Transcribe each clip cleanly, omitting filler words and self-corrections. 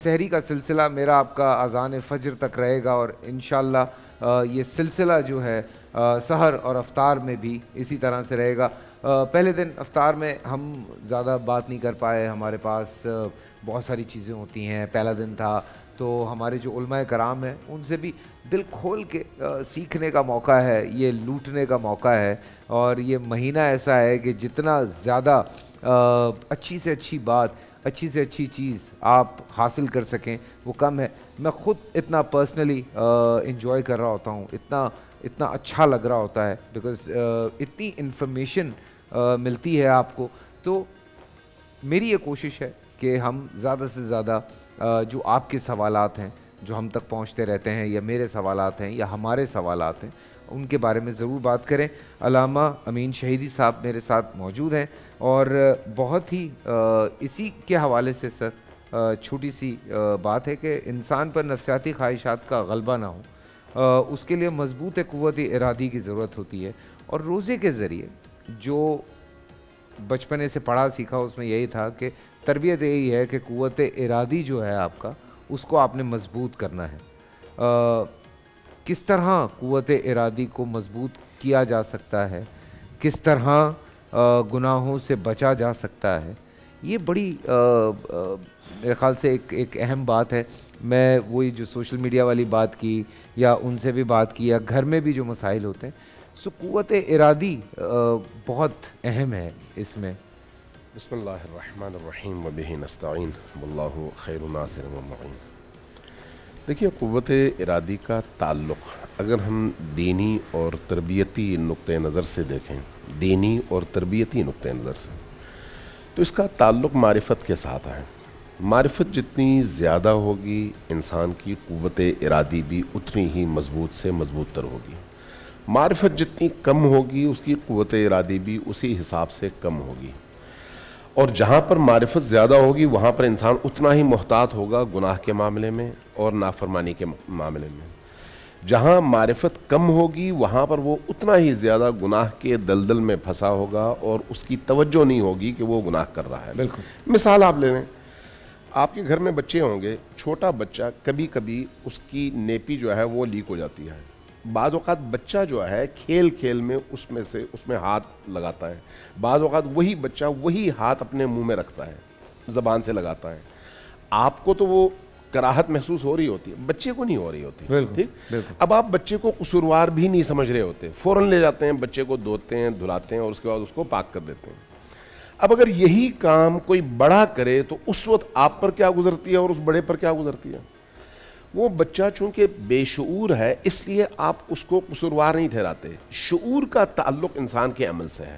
سحری کا سلسلہ میرا آپ کا اذان فجر تک رہے گا، اور انشاءاللہ یہ سلسلہ جو ہے سحر اور افطار میں بھی اسی طرح سے رہے گا۔ پہلے دن افطار میں ہم زیادہ بات نہیں کر پائے، ہمارے پاس بہت ساری چیزیں ہوتی ہیں، پہلا دن تھا، تو ہمارے جو علماء کرام ہیں ان سے بھی دل کھول کے سیکھنے کا موقع ہے، یہ لوٹنے کا موقع ہے، اور یہ مہینہ ایسا ہے کہ جتنا زیادہ اچھی سے اچھی بات، اچھی سے اچھی چیز آپ حاصل کر سکیں وہ کم ہے۔ میں خود اتنا پرسنلی انجوائے کر رہا ہوتا ہوں، اتنا اچھا لگ رہا ہوتا ہے، بیکاز اتنی انفارمیشن ملتی ہے آپ کو۔ تو میری یہ کوشش ہے کہ ہم زیادہ سے زیادہ جو آپ کے سوالات ہیں جو ہم تک پہنچتے رہتے ہیں، یا میرے سوالات ہیں یا ہمارے سوالات ہیں، ان کے بارے میں ضرور بات کریں۔ علامہ امین شہیدی صاحب میرے ساتھ موجود ہیں، اور بہت ہی اسی کے حوالے سے سر چھوٹی سی بات ہے کہ انسان پر نفسیاتی خواہشات کا غلبہ نہ ہو، اس کے لیے مضبوط قوت ارادی کی ضرورت ہوتی ہے، اور روزے کے ذریعے جو بچپنے سے پڑھا سیکھا اس میں یہی تھا کہ تربیت یہی ہے کہ قوت ارادی جو ہے آپ کا، اس کو آپ نے مضبوط کرنا ہے۔ کس طرح قوت ارادی کو مضبوط کیا جا سکتا ہے، کس طرح گناہوں سے بچا جا سکتا ہے، یہ بڑی میرے خیال سے ایک اہم بات ہے۔ میں وہی جو سوشل میڈیا والی بات کی، یا ان سے بھی بات کی، یا گھر میں بھی جو مسائل ہوتے ہیں، سو قوت ارادی بہت اہم ہے اس میں۔ بسم اللہ الرحمن الرحیم وبہ نستعین واللہ خیر ناصر و معین۔ دیکھیے، قوت ارادی کا تعلق اگر ہم دینی اور تربیتی نقطۂ نظر سے دیکھیں، دینی اور تربیتی نقطۂ نظر سے، تو اس کا تعلق معرفت کے ساتھ ہے۔ معرفت جتنی زیادہ ہوگی، انسان کی قوت ارادی بھی اتنی ہی مضبوط سے مضبوط تر ہوگی۔ معرفت جتنی کم ہوگی، اس کی قوت ارادی بھی اسی حساب سے کم ہوگی، اور جہاں پر معرفت زیادہ ہوگی وہاں پر انسان اتنا ہی محتاط ہوگا گناہ کے معاملے میں اور نافرمانی کے معاملے میں۔ جہاں معرفت کم ہوگی وہاں پر وہ اتنا ہی زیادہ گناہ کے دلدل میں پھنسا ہوگا، اور اس کی توجہ نہیں ہوگی کہ وہ گناہ کر رہا ہے۔ بالکل۔ مثال آپ لے لیں، آپ کے گھر میں بچے ہوں گے، چھوٹا بچہ کبھی کبھی اس کی نیپی جو ہے وہ لیک ہو جاتی ہے۔ بعض اوقات بچہ جو ہے کھیل کھیل میں اس میں ہاتھ لگاتا ہے، بعض اوقات وہی بچہ وہی ہاتھ اپنے منہ میں رکھتا ہے، زبان سے لگاتا ہے۔ آپ کو تو وہ کراہت محسوس ہو رہی ہوتی ہے، بچے کو نہیں ہو رہی ہوتی۔ ٹھیک، اب آپ بچے کو قصوروار بھی نہیں سمجھ رہے ہوتے، فوراً لے جاتے ہیں بچے کو، دھوتے ہیں، دھلاتے ہیں، اور اس کے بعد اس کو پاک کر دیتے ہیں۔ اب اگر یہی کام کوئی بڑا کرے تو اس وقت آپ پر کیا گزرتی ہے اور اس بڑے پر کیا گزرتی ہے؟ وہ بچہ چونکہ بے شعور ہے، اس لیے آپ اس کو قصوروار نہیں ٹھہراتے۔ شعور کا تعلق انسان کے عمل سے ہے۔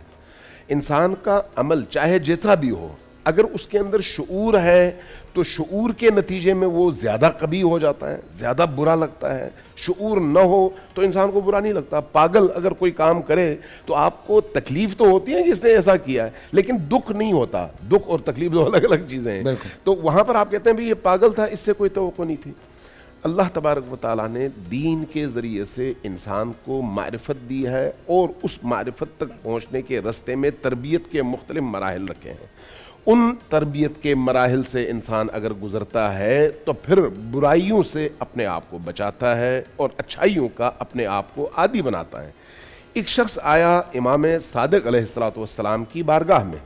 انسان کا عمل چاہے جیسا بھی ہو، اگر اس کے اندر شعور ہے تو شعور کے نتیجے میں وہ زیادہ قبیح ہو جاتا ہے، زیادہ برا لگتا ہے۔ شعور نہ ہو تو انسان کو برا نہیں لگتا۔ پاگل اگر کوئی کام کرے تو آپ کو تکلیف تو ہوتی ہے جس نے ایسا کیا ہے، لیکن دکھ نہیں ہوتا۔ دکھ اور تکلیف دو الگ الگ چیزیں ہیں۔ تو وہاں پر آپ کہتے ہیں بھی یہ پاگل تھا، اس سے کوئی توقع نہیں تھی۔ اللہ تبارک و تعالیٰ نے دین کے ذریعے سے انسان کو معرفت دی ہے، اور اس معرفت تک پہنچنے کے راستے میں تربیت کے مختلف مراحل رکھے ہیں۔ ان تربیت کے مراحل سے انسان اگر گزرتا ہے تو پھر برائیوں سے اپنے آپ کو بچاتا ہے، اور اچھائیوں کا اپنے آپ کو عادی بناتا ہے۔ ایک شخص آیا امام صادق علیہ السلام کی بارگاہ میں،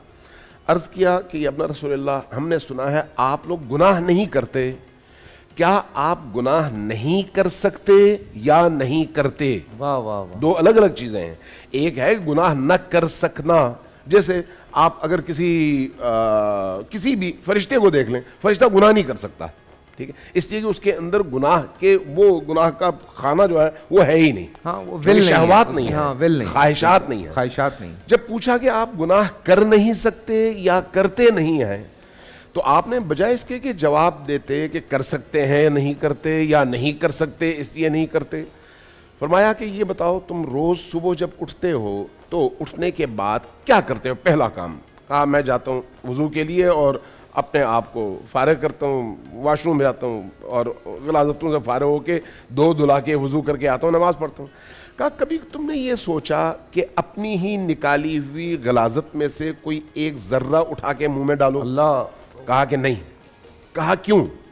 عرض کیا کہ یا ابن رسول اللہ، ہم نے سنا ہے آپ لوگ گناہ نہیں کرتے، کیا آپ گناہ نہیں کر سکتے یا نہیں کرتے؟ واہ واہ واہ، دو الگ الگ چیزیں ہیں۔ ایک ہے گناہ نہ کر سکنا، جیسے آپ اگر کسی بھی فرشتے کو دیکھ لیں، فرشتہ گناہ نہیں کر سکتا، ٹھیک ہے، اس لیے کہ اس کے اندر گناہ کے وہ گناہ کا خانہ جو ہے وہ ہے ہی نہیں۔ ہاں، وہ ول نہیں، شہوات نہیں ہے، ہاں ول نہیں، خواہشات نہیں ہے، خواہشات نہیں۔ جب پوچھا کہ آپ گناہ کر نہیں سکتے یا کرتے نہیں ہیں، تو آپ نے بجائے اس کے کہ جواب دیتے کہ کر سکتے ہیں نہیں کرتے، یا نہیں کر سکتے اس لیے نہیں کرتے، فرمایا کہ یہ بتاؤ تم روز صبح جب اٹھتے ہو تو اٹھنے کے بعد کیا کرتے ہو؟ پہلا کام کہا میں جاتا ہوں وضو کے لیے اور اپنے آپ کو فارغ کرتا ہوں، واش روم جاتا ہوں اور غلاظتوں سے فارغ ہو کے دو دھلا کے وضو کر کے آتا ہوں، نماز پڑھتا ہوں۔ کہا کبھی تم نے یہ سوچا کہ اپنی ہی نکالی ہوئی غلاظت میں سے کوئی ایک ذرہ اٹھا کے منہ میں ڈالو؟ اللہ، کہا کہ نہیں۔ کہا کیوں؟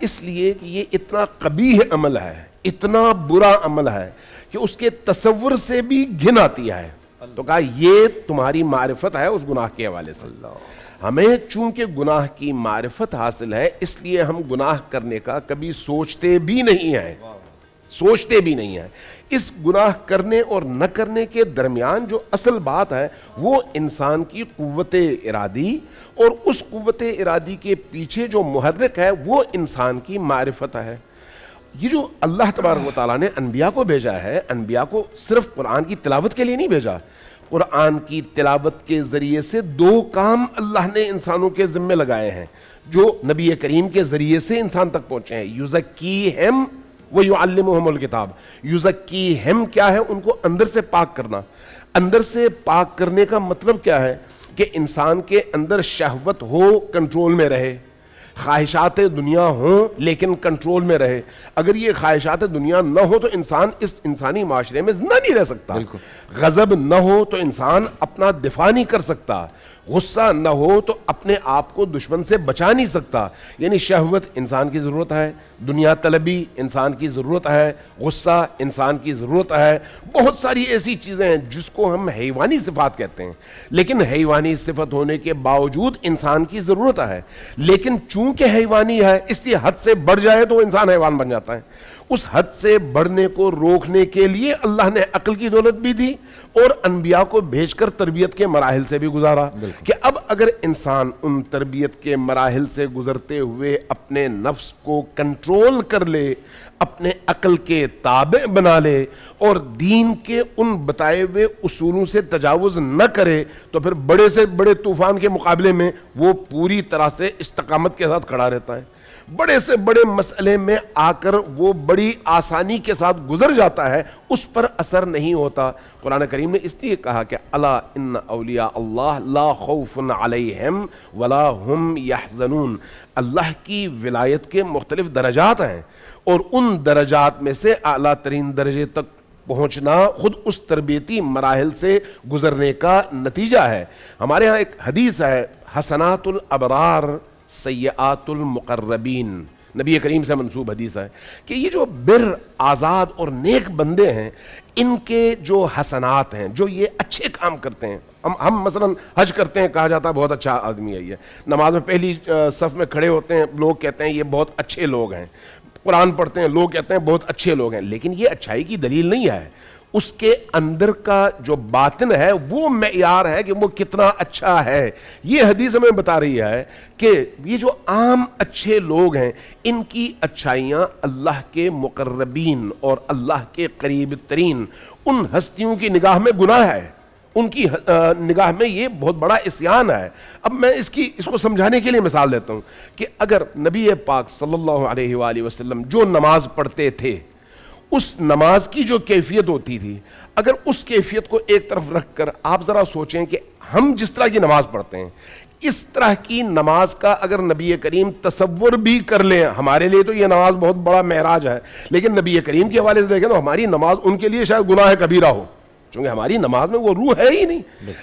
اس لیے کہ یہ اتنا قبیح عمل ہے, اتنا برا عمل ہے کہ اس کے تصور سے بھی گھن آتی ہے. تو کہا یہ تمہاری معرفت ہے اس گناہ کے حوالے سے. ہمیں چونکہ گناہ کی معرفت حاصل ہے اس لیے ہم گناہ کرنے کا کبھی سوچتے بھی نہیں ہیں, سوچتے بھی نہیں ہیں. اس گناہ کرنے اور نہ کرنے کے درمیان جو اصل بات ہے وہ انسان کی قوت ارادی, اور اس قوت ارادی کے پیچھے جو محرک ہے وہ انسان کی معرفت ہے. یہ جو اللہ تبارک و تعالیٰ نے انبیاء کو بھیجا ہے, انبیاء کو صرف قرآن کی تلاوت کے لیے نہیں بھیجا. قرآن کی تلاوت کے ذریعے سے دو کام اللہ نے انسانوں کے ذمے لگائے ہیں جو نبی کریم کے ذریعے سے انسان تک پہنچے ہیں. یزکیہم وَيُعَلِّمُهُمُ الْكِتَابَ. یزکیہم کیا ہے؟ ان کو اندر سے پاک کرنا. اندر سے پاک کرنے کا مطلب کیا ہے؟ کہ انسان کے اندر شہوت ہو, کنٹرول میں رہے, خواہشات دنیا ہوں لیکن کنٹرول میں رہے. اگر یہ خواہشات دنیا نہ ہو تو انسان اس انسانی معاشرے میں زندہ نہیں رہ سکتا. غضب نہ ہو تو انسان اپنا دفاع نہیں کر سکتا. غصہ نہ ہو تو اپنے آپ کو دشمن سے بچا نہیں سکتا. یعنی شہوت انسان کی ضرورت ہے, دنیا طلبی انسان کی ضرورت ہے, غصہ انسان کی ضرورت ہے. بہت ساری ایسی چیزیں ہیں جس کو ہم حیوانی صفات کہتے ہیں, لیکن حیوانی صفت ہونے کے باوجود انسان کی ضرورت ہے. لیکن چونکہ حیوانی ہے اس لیے حد سے بڑھ جائے تو انسان حیوان بن جاتا ہے. اس حد سے بڑھنے کو روکنے کے لیے اللہ نے عقل کی دولت بھی دی اور انبیاء کو بھیج کر تربیت کے مراحل سے بھی گزارا کہ اب اگر انسان ان تربیت کے مراحل سے گزرتے ہوئے اپنے نفس کو کنٹرول کر لے, اپنے عقل کے تابع بنا لے اور دین کے ان بتائے ہوئے اصولوں سے تجاوز نہ کرے تو پھر بڑے سے بڑے طوفان کے مقابلے میں وہ پوری طرح سے استقامت کے ساتھ کھڑا رہتا ہے. بڑے سے بڑے مسئلے میں آ کر وہ بڑی آسانی کے ساتھ گزر جاتا ہے, اس پر اثر نہیں ہوتا. قرآن کریم نے اس لیے کہا کہ الا ان اولیاء اللہ لا خوف علیہم ولا ہم یحزنون. اللہ کی ولایت کے مختلف درجات ہیں اور ان درجات میں سے اعلیٰ ترین درجے تک پہنچنا خود اس تربیتی مراحل سے گزرنے کا نتیجہ ہے. ہمارے ہاں ایک حدیث ہے, حسنات الابرار سیئات المقربین, نبی کریم سے منسوب حدیث ہے کہ یہ جو بر, آزاد اور نیک بندے ہیں ان کے جو حسنات ہیں, جو یہ اچھے کام کرتے ہیں, ہم مثلا حج کرتے ہیں, کہا جاتا ہے بہت اچھا آدمی ہے یہ, نماز میں پہلی صف میں کھڑے ہوتے ہیں لوگ کہتے ہیں یہ بہت اچھے لوگ ہیں, قرآن پڑھتے ہیں لوگ کہتے ہیں بہت اچھے لوگ ہیں, لیکن یہ اچھائی کی دلیل نہیں ہے. اس کے اندر کا جو باطن ہے وہ معیار ہے کہ وہ کتنا اچھا ہے. یہ حدیث ہمیں بتا رہی ہے کہ یہ جو عام اچھے لوگ ہیں ان کی اچھائیاں اللہ کے مقربین اور اللہ کے قریب ترین ان ہستیوں کی نگاہ میں گناہ ہے, ان کی نگاہ میں یہ بہت بڑا عصیان ہے. اب میں اس کو سمجھانے کے لیے مثال دیتا ہوں کہ اگر نبی پاک صلی اللہ علیہ وآلہ وسلم جو نماز پڑھتے تھے اس نماز کی جو کیفیت ہوتی تھی, اگر اس کیفیت کو ایک طرف رکھ کر آپ ذرا سوچیں کہ ہم جس طرح کی نماز پڑھتے ہیں اس طرح کی نماز کا اگر نبی کریم تصور بھی کر لیں, ہمارے لیے تو یہ نماز بہت بڑا معراج ہے, لیکن نبی کریم کے حوالے سے دیکھیں تو ہماری نماز ان کے لیے شاید گناہ کبیرہ ہو, چونکہ ہماری نماز میں وہ روح ہے ہی نہیں.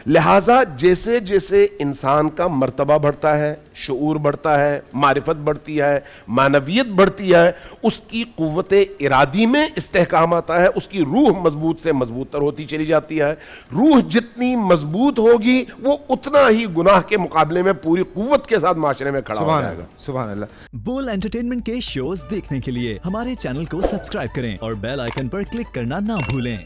لہٰذا جیسے جیسے انسان کا مرتبہ بڑھتا ہے, شعور بڑھتا ہے, معرفت بڑھتی ہے, معنویت بڑھتی ہے, اس کی قوت ارادی میں استحکام آتا ہے, اس کی روح مضبوط سے مضبوط تر ہوتی چلی جاتی ہے. روح جتنی مضبوط ہوگی وہ اتنا ہی گناہ کے مقابلے میں پوری قوت کے ساتھ معاشرے میں کھڑا ہو جائے گا. سبحان اللہ. بول انٹرٹینمنٹ کے شوز دیکھنے کے لیے ہمارے چینل کو سبسکرائب کریں اور بیل آئیکن پر کلک کرنا نہ بھولیں.